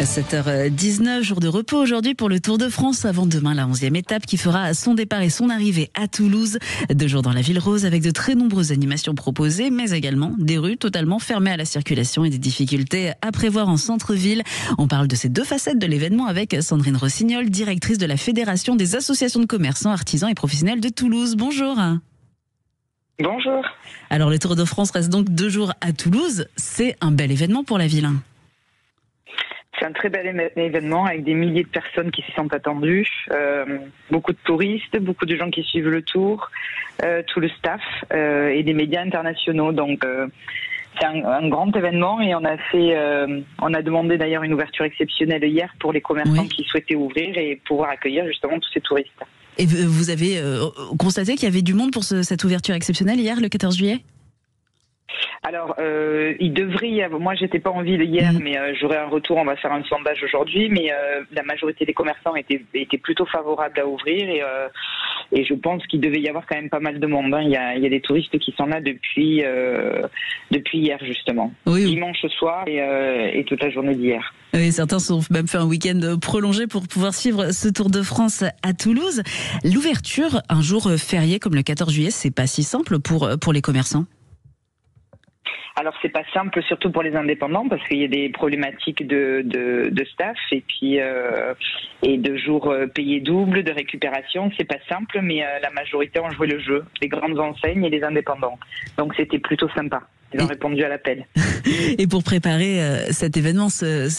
7h19, jour de repos aujourd'hui pour le Tour de France avant demain la 11e étape qui fera son départ et son arrivée à Toulouse. 2 jours dans la ville rose avec de très nombreuses animations proposées mais également des rues totalement fermées à la circulation et des difficultés à prévoir en centre-ville. On parle de ces 2 facettes de l'événement avec Sandrine Rossignol, directrice de la Fédération des associations de commerçants, artisans et professionnels de Toulouse. Bonjour. Bonjour. Alors le Tour de France reste donc 2 jours à Toulouse. C'est un bel événement pour la ville. C'est un très bel événement avec des milliers de personnes qui s'y sont attendues, beaucoup de touristes, beaucoup de gens qui suivent le Tour, tout le staff et des médias internationaux. Donc c'est un grand événement et on a demandé d'ailleurs une ouverture exceptionnelle hier pour les commerçants qui souhaitaient ouvrir et pouvoir accueillir justement tous ces touristes. Et vous avez constaté qu'il y avait du monde pour cette ouverture exceptionnelle hier, le 14 juillet ? Alors, il devrait y avoir... Moi, j'étais pas en ville hier, mais j'aurai un retour. On va faire un sondage aujourd'hui, mais la majorité des commerçants étaient plutôt favorables à ouvrir et je pense qu'il devait y avoir quand même pas mal de monde. Hein. Il y a des touristes qui sont là depuis hier justement, dimanche soir et toute la journée d'hier. Oui, certains se sont même fait un week-end prolongé pour pouvoir suivre ce Tour de France à Toulouse. L'ouverture, un jour férié comme le 14 juillet, c'est pas si simple pour les commerçants. Alors c'est pas simple, surtout pour les indépendants, parce qu'il y a des problématiques de staff et puis et de jours payés double, de récupération. C'est pas simple, mais la majorité ont joué le jeu, les grandes enseignes et les indépendants. Donc c'était plutôt sympa. Ils ont répondu à l'appel. Et pour préparer cet événement,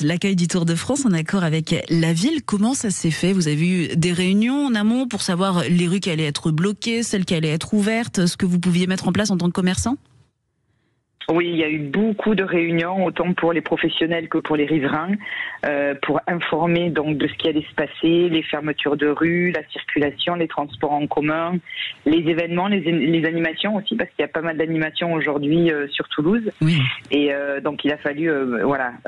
l'accueil du Tour de France en accord avec la ville, comment ça s'est fait ? Vous avez eu des réunions en amont pour savoir les rues qui allaient être bloquées, celles qui allaient être ouvertes, ce que vous pouviez mettre en place en tant que commerçant ? Oui, il y a eu beaucoup de réunions, autant pour les professionnels que pour les riverains, pour informer donc de ce qui allait se passer, les fermetures de rues, la circulation, les transports en commun, les événements, les animations aussi, parce qu'il y a pas mal d'animations aujourd'hui sur Toulouse. Oui. Et donc il a fallu,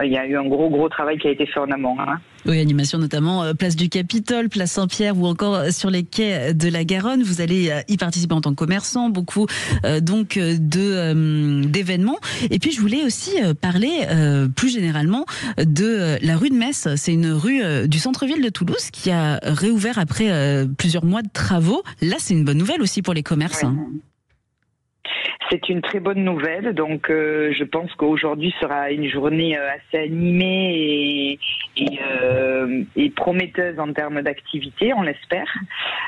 il y a eu un gros travail qui a été fait en amont. Hein. Oui, animation notamment place du Capitole, place Saint-Pierre ou encore sur les quais de la Garonne. Vous allez y participer en tant que commerçant, beaucoup d'événements. Et puis je voulais aussi parler plus généralement de la rue de Metz. C'est une rue du centre-ville de Toulouse qui a réouvert après plusieurs mois de travaux. Là, c'est une bonne nouvelle aussi pour les commerces. Ouais. C'est une très bonne nouvelle, donc je pense qu'aujourd'hui sera une journée assez animée et prometteuse en termes d'activité, on l'espère.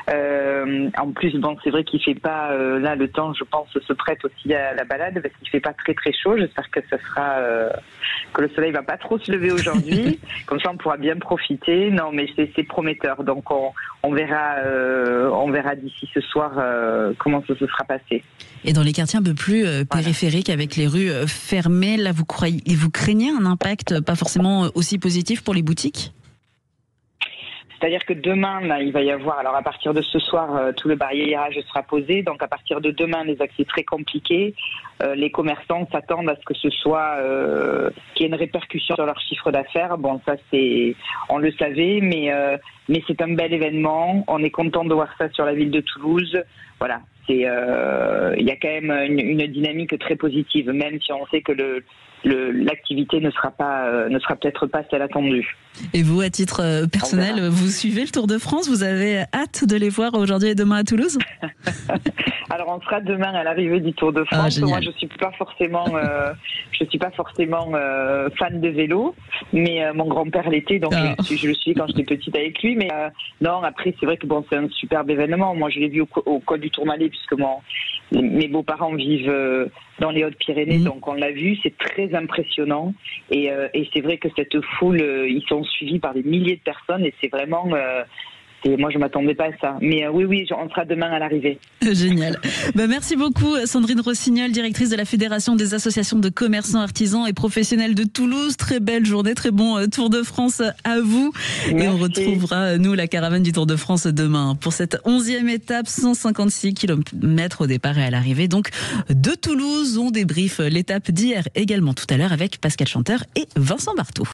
En plus, bon, c'est vrai qu'il fait pas là le temps, je pense, se prête aussi à la balade parce qu'il fait pas très chaud. J'espère que ça sera que le soleil va pas trop se lever aujourd'hui, comme ça on pourra bien profiter. Non, mais c'est prometteur, donc on verra d'ici ce soir comment ça se sera passé. Et dans les quartiers un peu plus périphériques, avec les rues fermées, là vous craignez un impact pas forcément aussi positif pour les boutiques ? C'est-à-dire que demain, là, il va y avoir, alors à partir de ce soir, tout le barriérage sera posé. Donc à partir de demain, les accès très compliqués. Les commerçants s'attendent à ce que ce soit qu'il y ait une répercussion sur leur chiffre d'affaires. Bon, ça on le savait, mais c'est un bel événement. On est content de voir ça sur la ville de Toulouse. Voilà, il y a quand même une dynamique très positive, même si on sait que l'activité ne sera peut-être pas celle attendue. Et vous, à titre personnel, vous suivez le Tour de France ? Vous avez hâte de les voir aujourd'hui et demain à Toulouse ? Alors on sera demain à l'arrivée du Tour de France. Moi, je suis pas forcément fan de vélo, mais mon grand-père l'était, donc je le suis quand j'étais petite avec lui. Mais non, après c'est vrai que bon, c'est un superbe événement. Moi, je l'ai vu au col du Tourmalet puisque mes beaux-parents vivent dans les Hautes-Pyrénées, donc on l'a vu, c'est très impressionnant et c'est vrai que cette foule, ils sont suivis par des milliers de personnes et c'est vraiment... moi, je m'attendais pas à ça. Mais oui, on sera demain à l'arrivée. Génial. Merci beaucoup, Sandrine Rossignol, directrice de la Fédération des associations de commerçants, artisans et professionnels de Toulouse. Très belle journée, très bon Tour de France à vous. Merci. Et on retrouvera, nous, la caravane du Tour de France demain pour cette 11e étape, 156 km au départ et à l'arrivée. Donc, de Toulouse, on débriefe l'étape d'hier également tout à l'heure avec Pascal Chanteur et Vincent Barthaud.